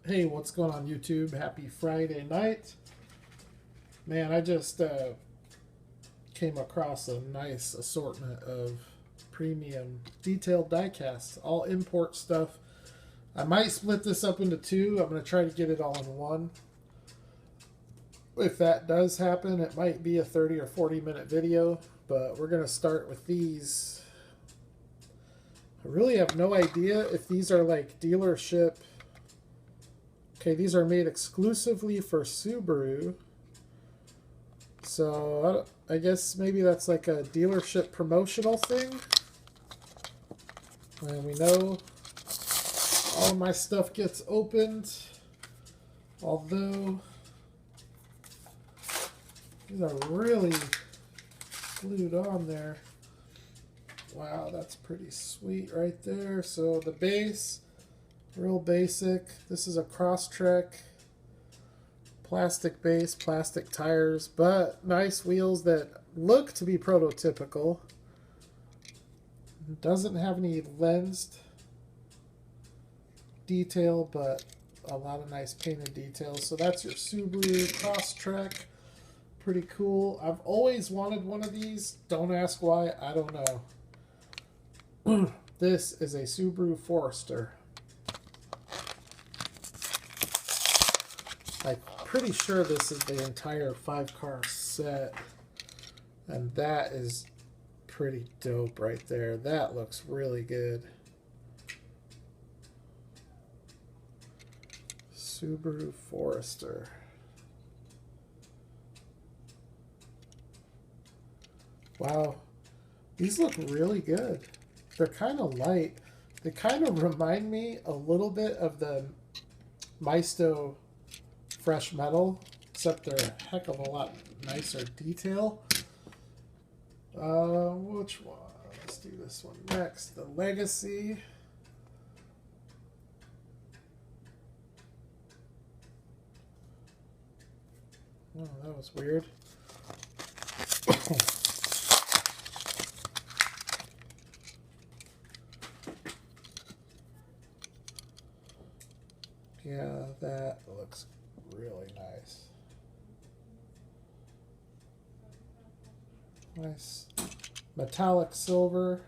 Hey, what's going on YouTube? Happy Friday night. Man, I just came across a nice assortment of premium detailed diecasts, all import stuff. I might split this up into two. I'm going to try to get it all in one. If that does happen, it might be a 30 or 40 minute video, but we're going to start with these. I really have no idea if these are like dealership. Okay, these are made exclusively for Subaru. So I guess maybe that's like a dealership promotional thing. And we know all of my stuff gets opened. Although these are really glued on there. Wow, that's pretty sweet right there. So the base, real basic. This is a Crosstrek plastic base, plastic tires, but nice wheels that look to be prototypical. Doesn't have any lensed detail, but a lot of nice painted details. So that's your Subaru Crosstrek. Pretty cool. I've always wanted one of these. Don't ask why. I don't know. This is a Subaru Forester. I'm pretty sure this is the entire 5-car set. And that is pretty dope right there. That looks really good. Subaru Forester. Wow. These look really good. They're kind of light. They kind of remind me a little bit of the Maisto Fresh Metal, except they're a heck of a lot nicer detail. Which one? Let's do this one next. The Legacy. Oh, that was weird. Yeah, that looks really nice. Nice metallic silver.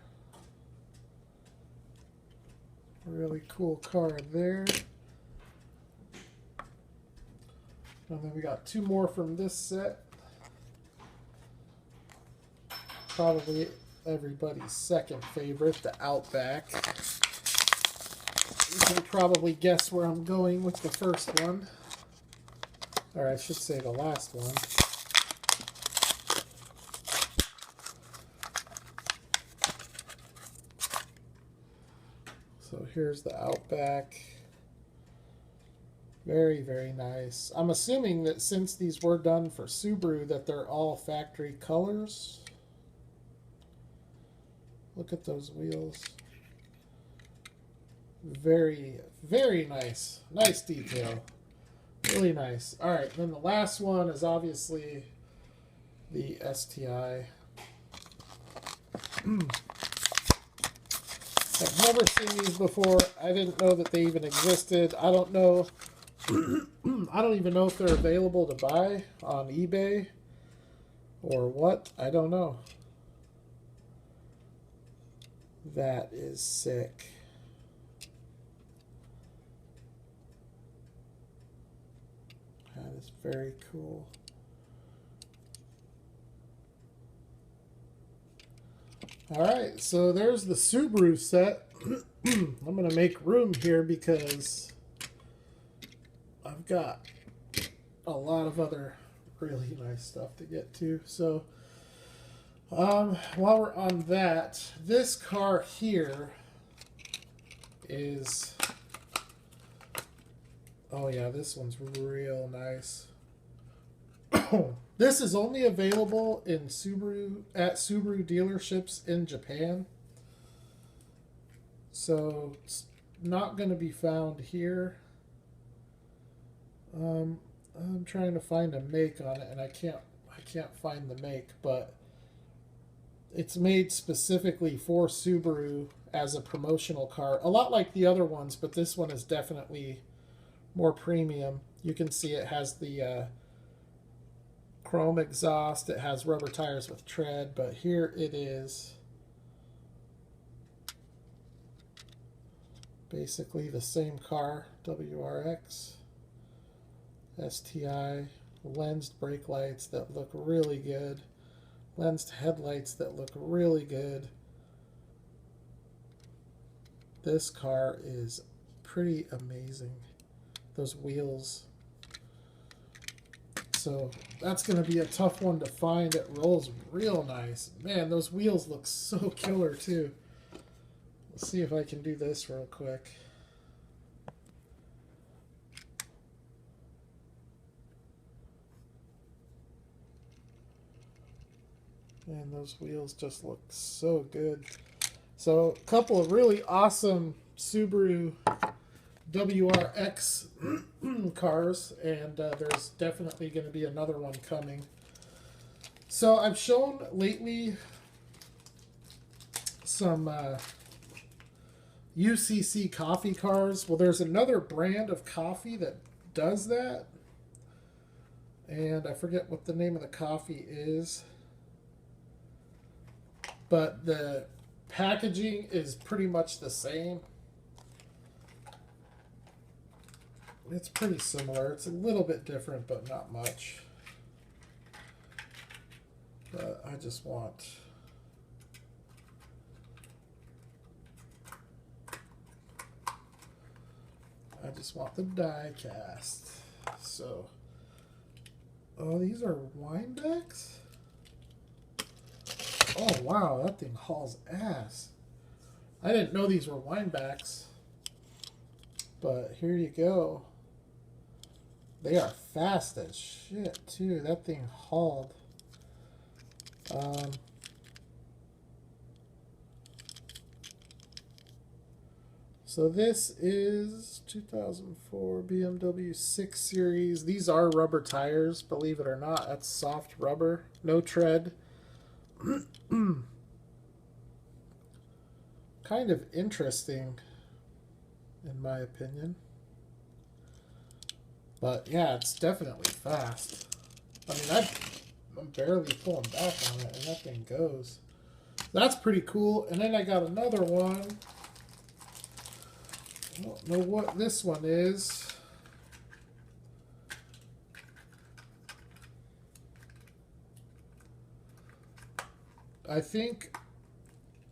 Really cool car there. And then we got two more from this set. Probably everybody's second favorite, the Outback. You can probably guess where I'm going with the first one. Or I should say the last one. So here's the Outback. Very, very nice. I'm assuming that since these were done for Subaru that they're all factory colors. Look at those wheels. Very, very nice. Nice detail. Really nice. Alright, then the last one is obviously the STI. I've never seen these before. I didn't know that they even existed. I don't know. I don't even know if they're available to buy on eBay or what. I don't know. That is sick. That is very cool. Alright, so there's the Subaru set. I'm going to make room here because I've got a lot of other really nice stuff to get to. So, while we're on that, this car here is... Oh yeah, this one's real nice. This is only available in Subaru at Subaru dealerships in Japan. So it's not going to be found here. I'm trying to find a make on it and I can't find the make, but it's made specifically for Subaru as a promotional car. A lot like the other ones, but this one is definitely more premium. You can see it has the chrome exhaust. It has rubber tires with tread, but here it is basically the same car. WRX, STI, lensed brake lights that look really good, lensed headlights that look really good. This car is pretty amazing. Those wheels. So that's going to be a tough one to find. It rolls real nice. Man, those wheels look so killer too. Let's see if I can do this real quick. Man, those wheels just look so good. So a couple of really awesome Subaru WRX cars, and there's definitely going to be another one coming. So I've shown lately some UCC coffee cars. Well, there's another brand of coffee that does that, and I forget what the name of the coffee is, but the packaging is pretty much the same. It's pretty similar. It's a little bit different, but not much. But I just want... the Diecast. So, oh, these are Winebacks? Oh, wow, that thing hauls ass. I didn't know these were Winebacks. But here you go. They are fast as shit, too. That thing hauled. So this is 2004 BMW 6 Series. These are rubber tires, believe it or not. That's soft rubber, no tread. Kind of interesting, in my opinion. But yeah, it's definitely fast. I mean, I'm barely pulling back on it, and that thing goes. That's pretty cool. And then I got another one. I don't know what this one is. I think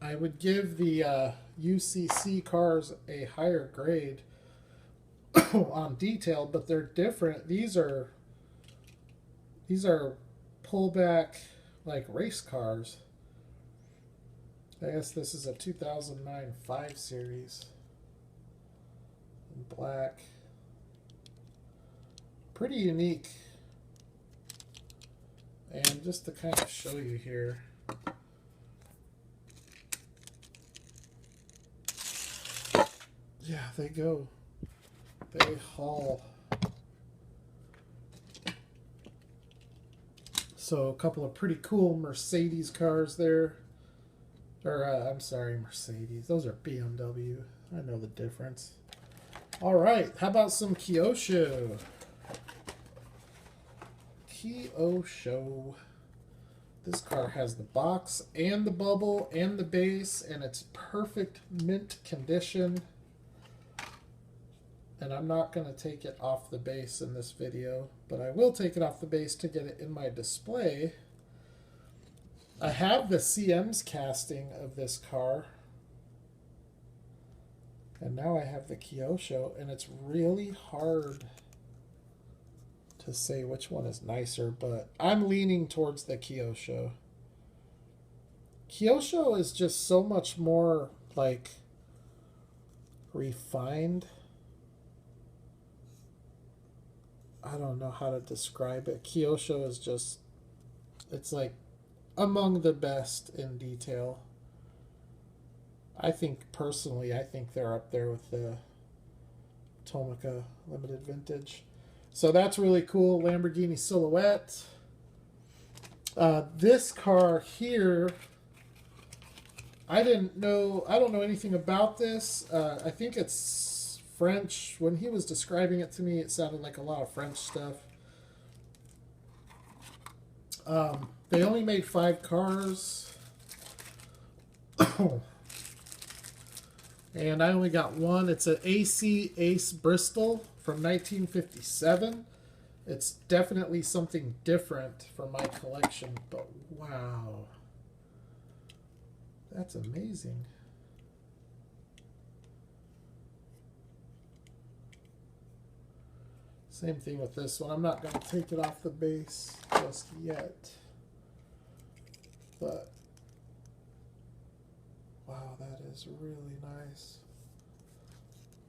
I would give the UCC cars a higher grade on detail, but they're different. These are pullback like race cars. I guess this is a 2009 5 Series in black. Pretty unique. And just to kind of show you here, yeah, they go. They haul. So a couple of pretty cool Mercedes cars there. Or, I'm sorry, Mercedes. Those are BMW. I know the difference. All right, how about some Kyosho? Kyosho. This car has the box and the bubble and the base, and it's perfect mint condition. And I'm not going to take it off the base in this video, but I will take it off the base to get it in my display. I have the CM's casting of this car. And now I have the Kyosho, and it's really hard to say which one is nicer, but I'm leaning towards the Kyosho. Kyosho is just so much more, like, refined. I don't know how to describe it. Kyosho is just, it's like among the best in detail. I think, personally, I think they're up there with the Tomica Limited Vintage. So that's really cool. Lamborghini Silhouette. This car here, I don't know anything about this. I think it's French. When he was describing it to me, it sounded like a lot of French stuff. They only made 5 cars. And I only got one. It's an AC Ace Bristol from 1957. It's definitely something different from my collection, but wow. That's amazing. Same thing with this one. I'm not going to take it off the base just yet. But, wow, that is really nice.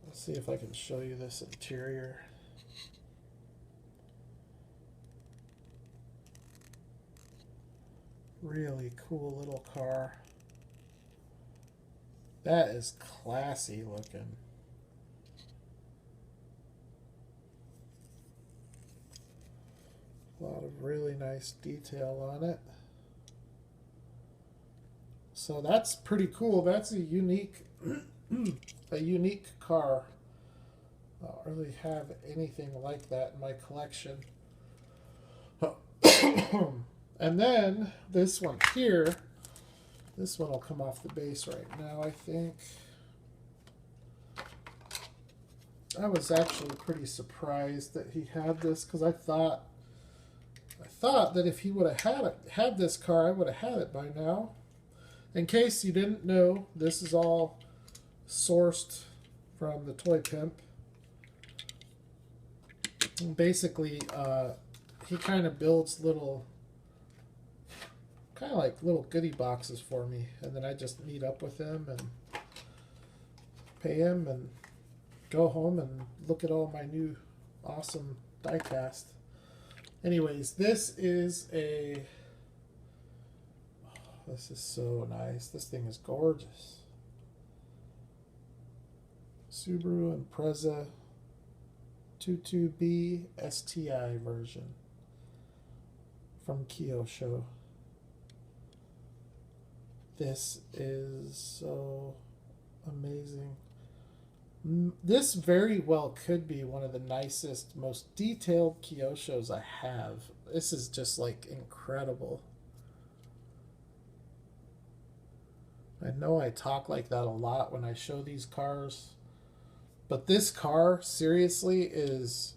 Let's see if I can show you this interior. Really cool little car. That is classy looking. A lot of really nice detail on it. So that's pretty cool. That's a unique car. I don't really have anything like that in my collection. And then this one here, this one will come off the base right now, I think. I was actually pretty surprised that he had this, because I thought that if he would have had this car, I would have had it by now. In case you didn't know, this is all sourced from the Toy Pimp. And basically, he kind of builds little, kind of like little goodie boxes for me, and then I just meet up with him and pay him and go home and look at all my new awesome diecast. Anyways, this is a, oh, this is so nice. This thing is gorgeous. Subaru Impreza 22B STI version from Kyosho. This is so amazing. This very well could be one of the nicest, most detailed Kyoshos I have. This is just like incredible. I know I talk like that a lot when I show these cars, but this car seriously is,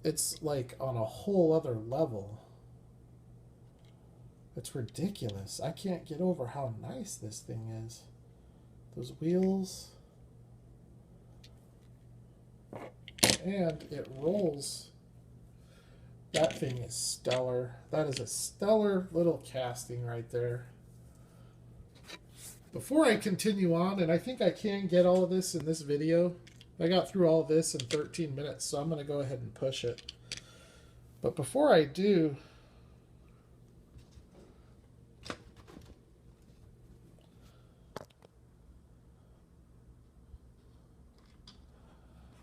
it's like on a whole other level. It's ridiculous. I can't get over how nice this thing is. Those wheels. And it rolls. That thing is stellar. That is a stellar little casting right there. Before I continue on, and I think I can get all of this in this video. I got through all of this in 13 minutes, so I'm going to go ahead and push it. But before I do,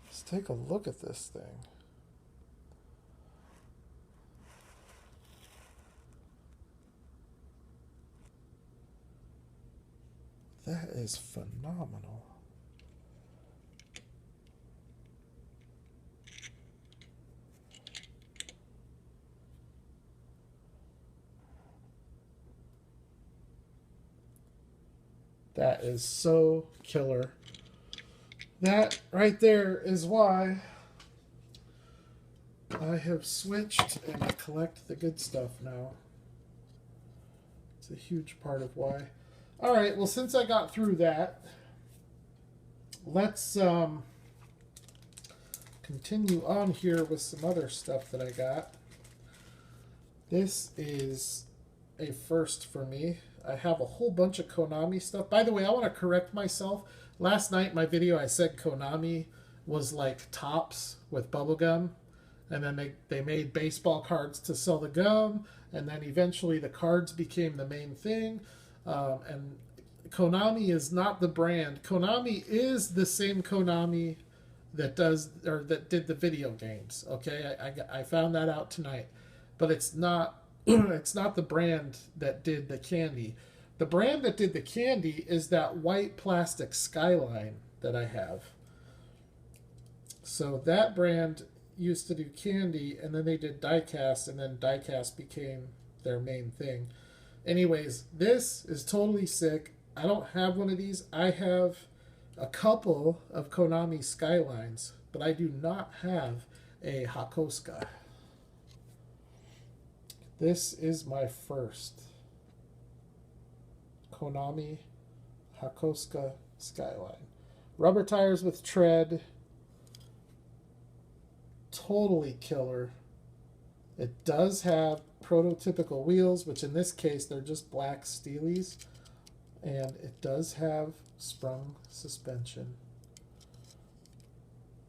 let's take a look at this thing. That is phenomenal. That is so killer. That right there is why I have switched and I collect the good stuff now. It's a huge part of why. All right, well, since I got through that, let's continue on here with some other stuff that I got. This is a first for me. I have a whole bunch of Konami stuff. By the way, I want to correct myself. Last night in my video, I said Konami was like Topps with bubblegum. And then they made baseball cards to sell the gum. And then eventually the cards became the main thing. And Konami is not the brand. Konami is the same Konami that does, or that did the video games. Okay, I found that out tonight, but it's not. It's not the brand that did the candy. The brand that did the candy is that white plastic Skyline that I have. So that brand used to do candy, and then they did Diecast, and then Diecast became their main thing. Anyways, this is totally sick. I don't have one of these. I have a couple of Konami Skylines, but I do not have a Hakosuka. This is my first Konami Hakosuka Skyline. Rubber tires with tread. Totally killer. It does have prototypical wheels, which in this case they're just black Steelies. And it does have sprung suspension.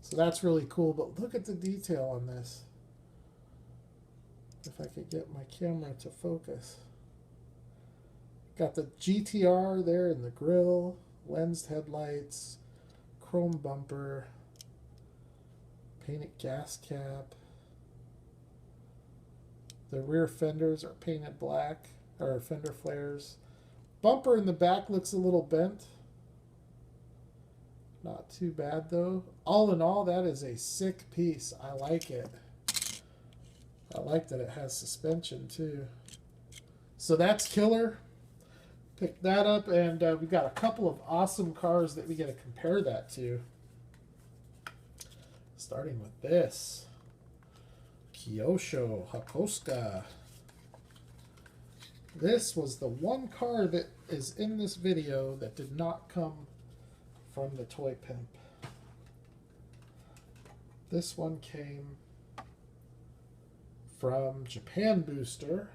So that's really cool, but look at the detail on this. If I could get my camera to focus. Got the GTR there in the grille, lensed headlights, chrome bumper, painted gas cap. The rear fenders are painted black, or fender flares. Bumper in the back looks a little bent. Not too bad though. All in all, that is a sick piece. I like it. I like that it has suspension too. So that's killer. Pick that up, and we've got a couple of awesome cars that we get to compare that to. Starting with this. Kyosho Hakosuka. This was the one car that is in this video that did not come from the Toy Pimp. This one came from Japan Booster,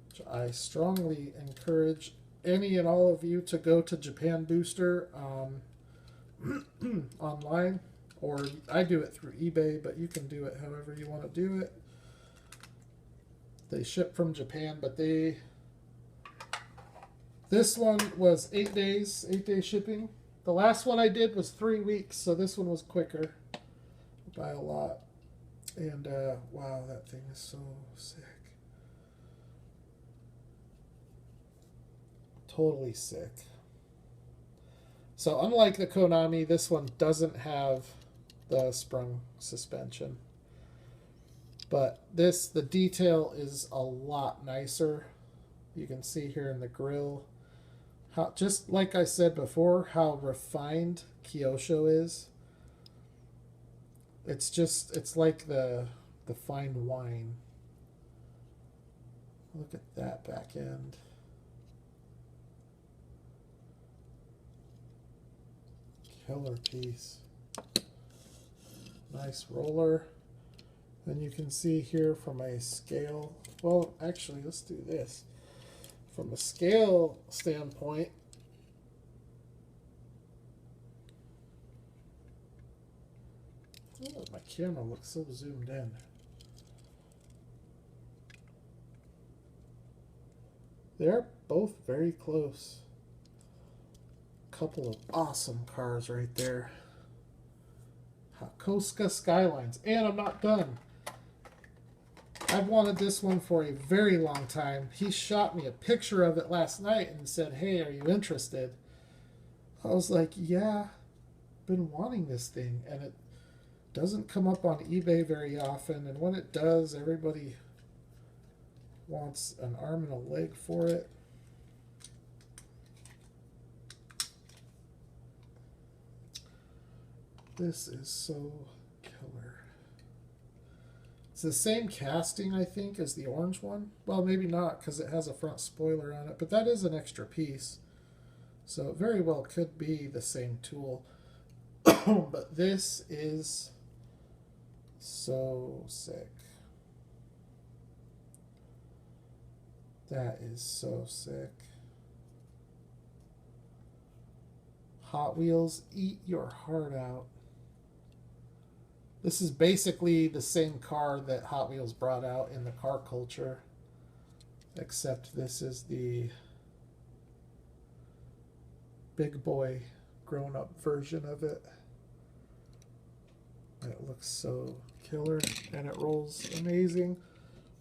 which I strongly encourage any and all of you to go to Japan Booster online, or I do it through eBay, but you can do it however you want to do it. They ship from Japan, but this one was 8 days, 8-day shipping. The last one I did was 3 weeks, so this one was quicker by a lot. And wow, that thing is so sick. Totally sick. So unlike the Konami, this one doesn't have the sprung suspension. But the detail is a lot nicer. You can see here in the grille, how, just like I said before, how refined Kyosho is. It's like the fine wine. Look at that back end. Killer piece. Nice roller. And you can see here from a scale, well, actually, let's do this. From a scale standpoint, oh, my camera looks so zoomed in. They're both very close. Couple of awesome cars right there. Hakosuka Skylines. And I'm not done. I've wanted this one for a very long time. He shot me a picture of it last night and said, hey, are you interested? I was like, yeah, been wanting this thing. And it doesn't come up on eBay very often. And when it does, everybody wants an arm and a leg for it. This is so killer. It's the same casting, I think, as the orange one. Well, maybe not, because it has a front spoiler on it, but that is an extra piece. So it very well could be the same tool. But this is so sick. That is so sick. Hot Wheels, eat your heart out. This is basically the same car that Hot Wheels brought out in the car culture, except this is the big boy grown-up version of it. It looks so killer, and it rolls amazing.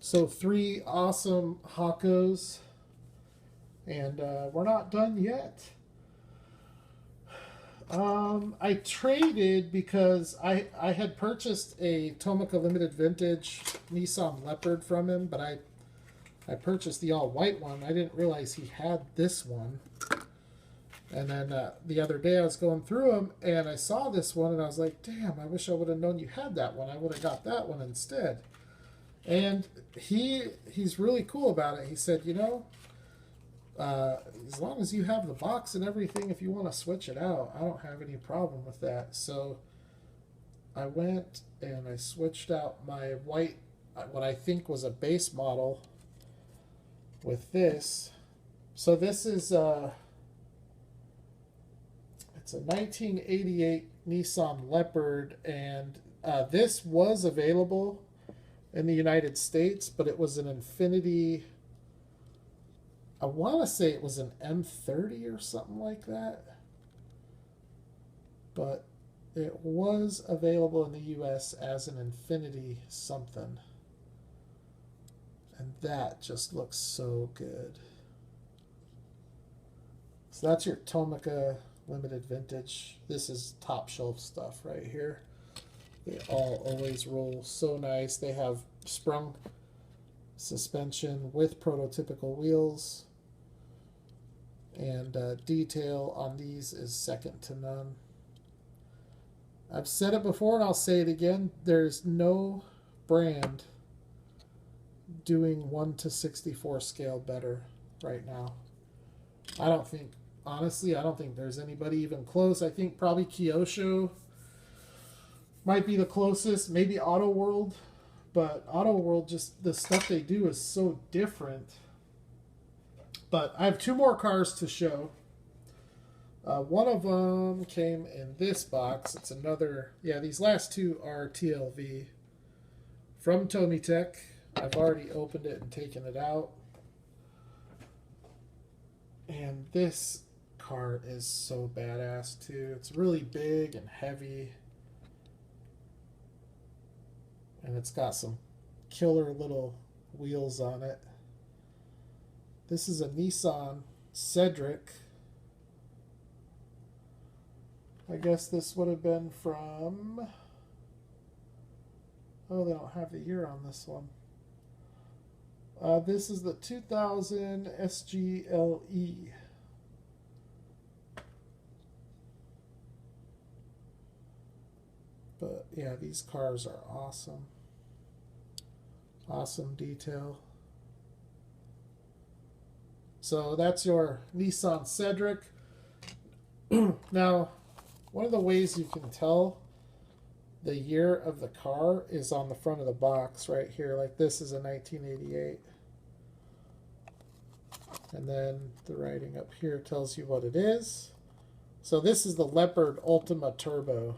So 3 awesome Hakos, and we're not done yet. I traded because I had purchased a Tomica limited vintage Nissan Leopard from him, but I purchased the all white one. I didn't realize he had this one. And then the other day I was going through them and I saw this one and I was like, damn, I wish I would have known you had that one. I would have got that one instead. And he's really cool about it. He said, you know, as long as you have the box and everything, if you want to switch it out, I don't have any problem with that. So I went and I switched out my white, what I think was a base model, with this. So this is it's a 1988 Nissan Leopard, and this was available in the United States, but it was an Infinity. I want to say it was an M30 or something like that, but it was available in the US as an Infinity something, and that just looks so good. So that's your Tomica limited vintage. This is top shelf stuff right here. They all always roll so nice. They have sprung suspension with prototypical wheels, and detail on these is second to none. I've said it before and I'll say it again. There's no brand doing 1:64 scale better right now. I don't think, honestly, I don't think there's anybody even close. I think probably Kyosho might be the closest, maybe Auto World, but Auto World, just the stuff they do is so different. But I have two more cars to show. One of them came in this box. It's another, yeah, these last two are TLV from Tomitech. I've already opened it and taken it out. And this car is so badass too. It's really big and heavy. And it's got some killer little wheels on it. This is a Nissan Cedric. I guess this would have been from... Oh, they don't have the year on this one. This is the 2000 SGLE. But yeah, these cars are awesome. Awesome detail. So that's your Nissan Cedric. Now, one of the ways you can tell the year of the car is on the front of the box right here. Like this is a 1988. And then the writing up here tells you what it is. So this is the Leopard Ultima Turbo.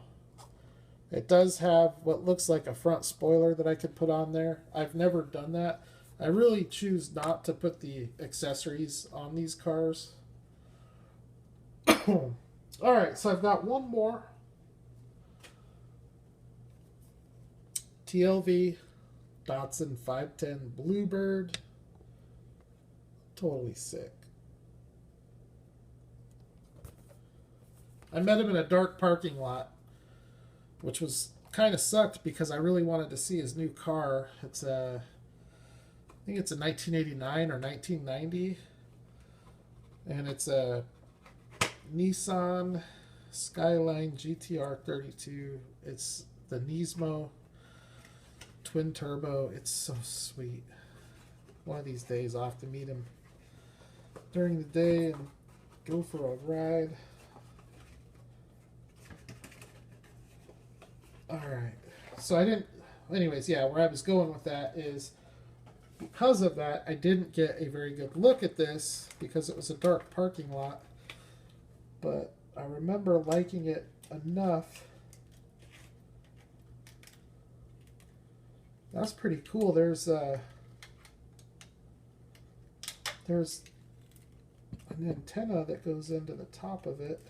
It does have what looks like a front spoiler that I could put on there. I've never done that. I really choose not to put the accessories on these cars. Alright, so I've got one more. TLV Datsun 510 Bluebird. Totally sick. I met him in a dark parking lot, which was kind of sucked because I really wanted to see his new car. It's a, I think it's a 1989 or 1990, and it's a Nissan Skyline GTR 32. It's the Nismo twin turbo. It's so sweet. One of these days I'll have to meet him during the day and go for a ride. Alright, so I didn't, anyways, yeah, where I was going with that is because of that, I didn't get a very good look at this because it was a dark parking lot, but I remember liking it enough. That's pretty cool. There's an antenna that goes into the top of it.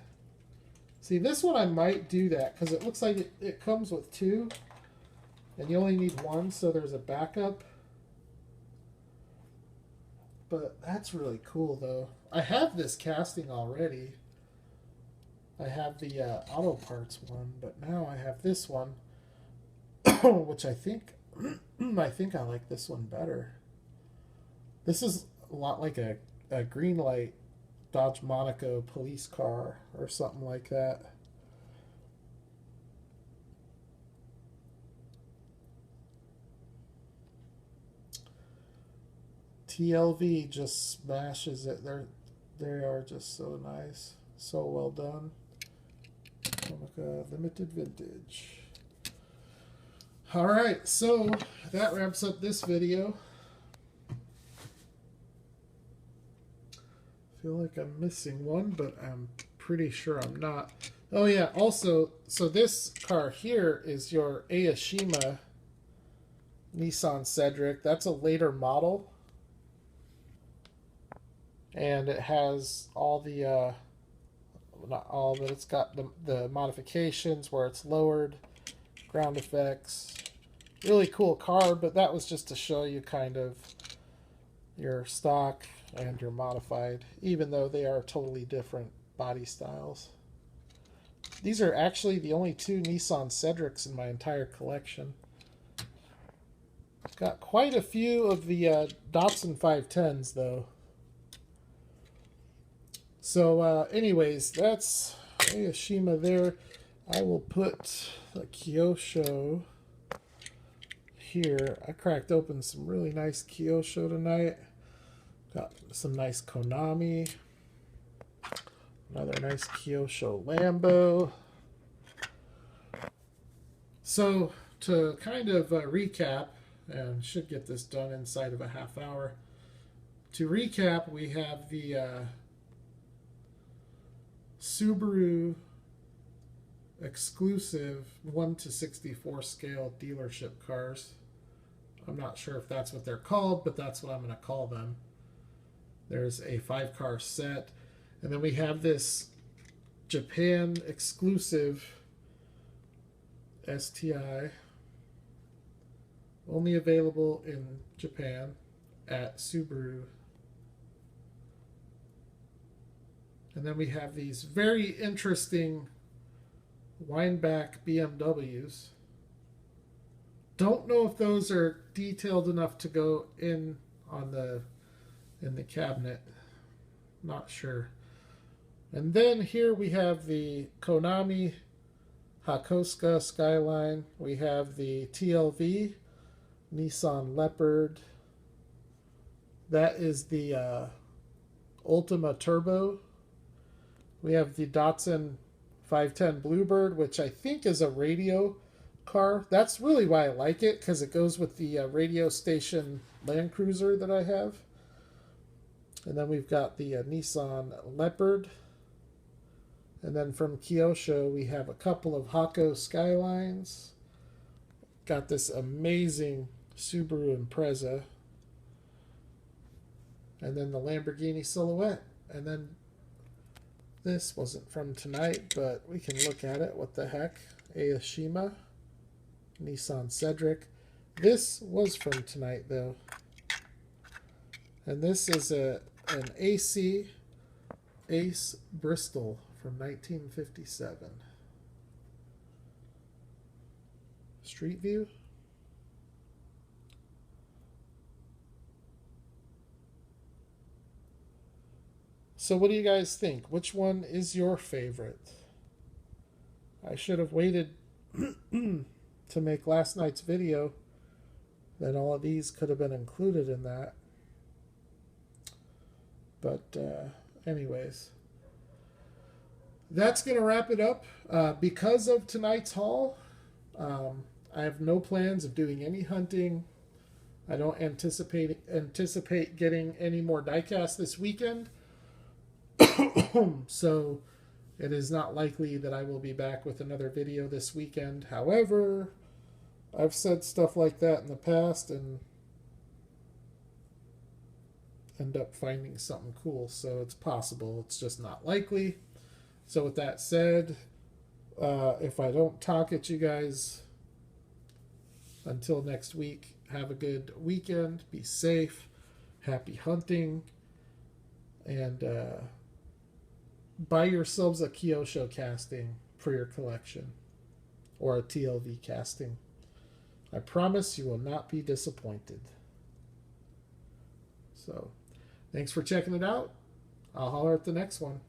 See, this one I might do that because it looks like it comes with two and you only need one, so there's a backup. But that's really cool though. I have this casting already. I have the auto parts one, but now I have this one, which I think I like this one better. This is a lot like a green light Dodge Monaco police car or something like that. TLV just smashes it. They are just so nice, so well done. Limited vintage. All right, so that wraps up this video. I feel like I'm missing one, but I'm pretty sure I'm not. Oh yeah, also, so this car here is your Aoshima Nissan Cedric. That's a later model. And it has all the, not all, but it's got the modifications where it's lowered, ground effects. Really cool car, but that was just to show you kind of your stock and your modified, even though they are totally different body styles. These are actually the only two Nissan Cedrics in my entire collection. Got quite a few of the Datsun 510s, though. So, anyways, that's Aoshima there. I will put the Kyosho here. I cracked open some really nice Kyosho tonight. Got some nice Konami. Another nice Kyosho Lambo. So, to kind of recap, and should get this done inside of a half hour. To recap, we have the Subaru exclusive 1/64 scale dealership cars. I'm not sure if that's what they're called, but that's what I'm going to call them. There's a 5-car set. And then we have this Japan exclusive STI. Only available in Japan at Subaru. And then we have these very interesting wineback BMWs. Don't know if those are detailed enough to go in the cabinet. Not sure. And then here we have the Konami Hakosuka Skyline. We have the TLV Nissan Leopard. That is the Ultima Turbo. We have the Datsun 510 Bluebird, which I think is a radio car. That's really why I like it, because it goes with the radio station Land Cruiser that I have. And then we've got the Nissan Leopard. And then from Kyosho, we have a couple of Hakko Skylines. Got this amazing Subaru Impreza. And then the Lamborghini Silhouette. And then this wasn't from tonight, but we can look at it. What the heck? Aoshima Nissan Cedric. This was from tonight, though. And this is an AC Ace Bristol from 1957. Street view. So what do you guys think? Which one is your favorite? I should have waited to make last night's video. Then all of these could have been included in that. But anyways, that's going to wrap it up. Because of tonight's haul, I have no plans of doing any hunting. I don't anticipate getting any more diecast this weekend. So it is not likely that I will be back with another video this weekend. However, I've said stuff like that in the past and end up finding something cool. So it's possible. It's just not likely. So with that said, if I don't talk at you guys until next week, have a good weekend. Be safe. Happy hunting. And buy yourselves a Kyosho casting for your collection, or a TLV casting. I promise you will not be disappointed. So, thanks for checking it out. I'll holler at the next one.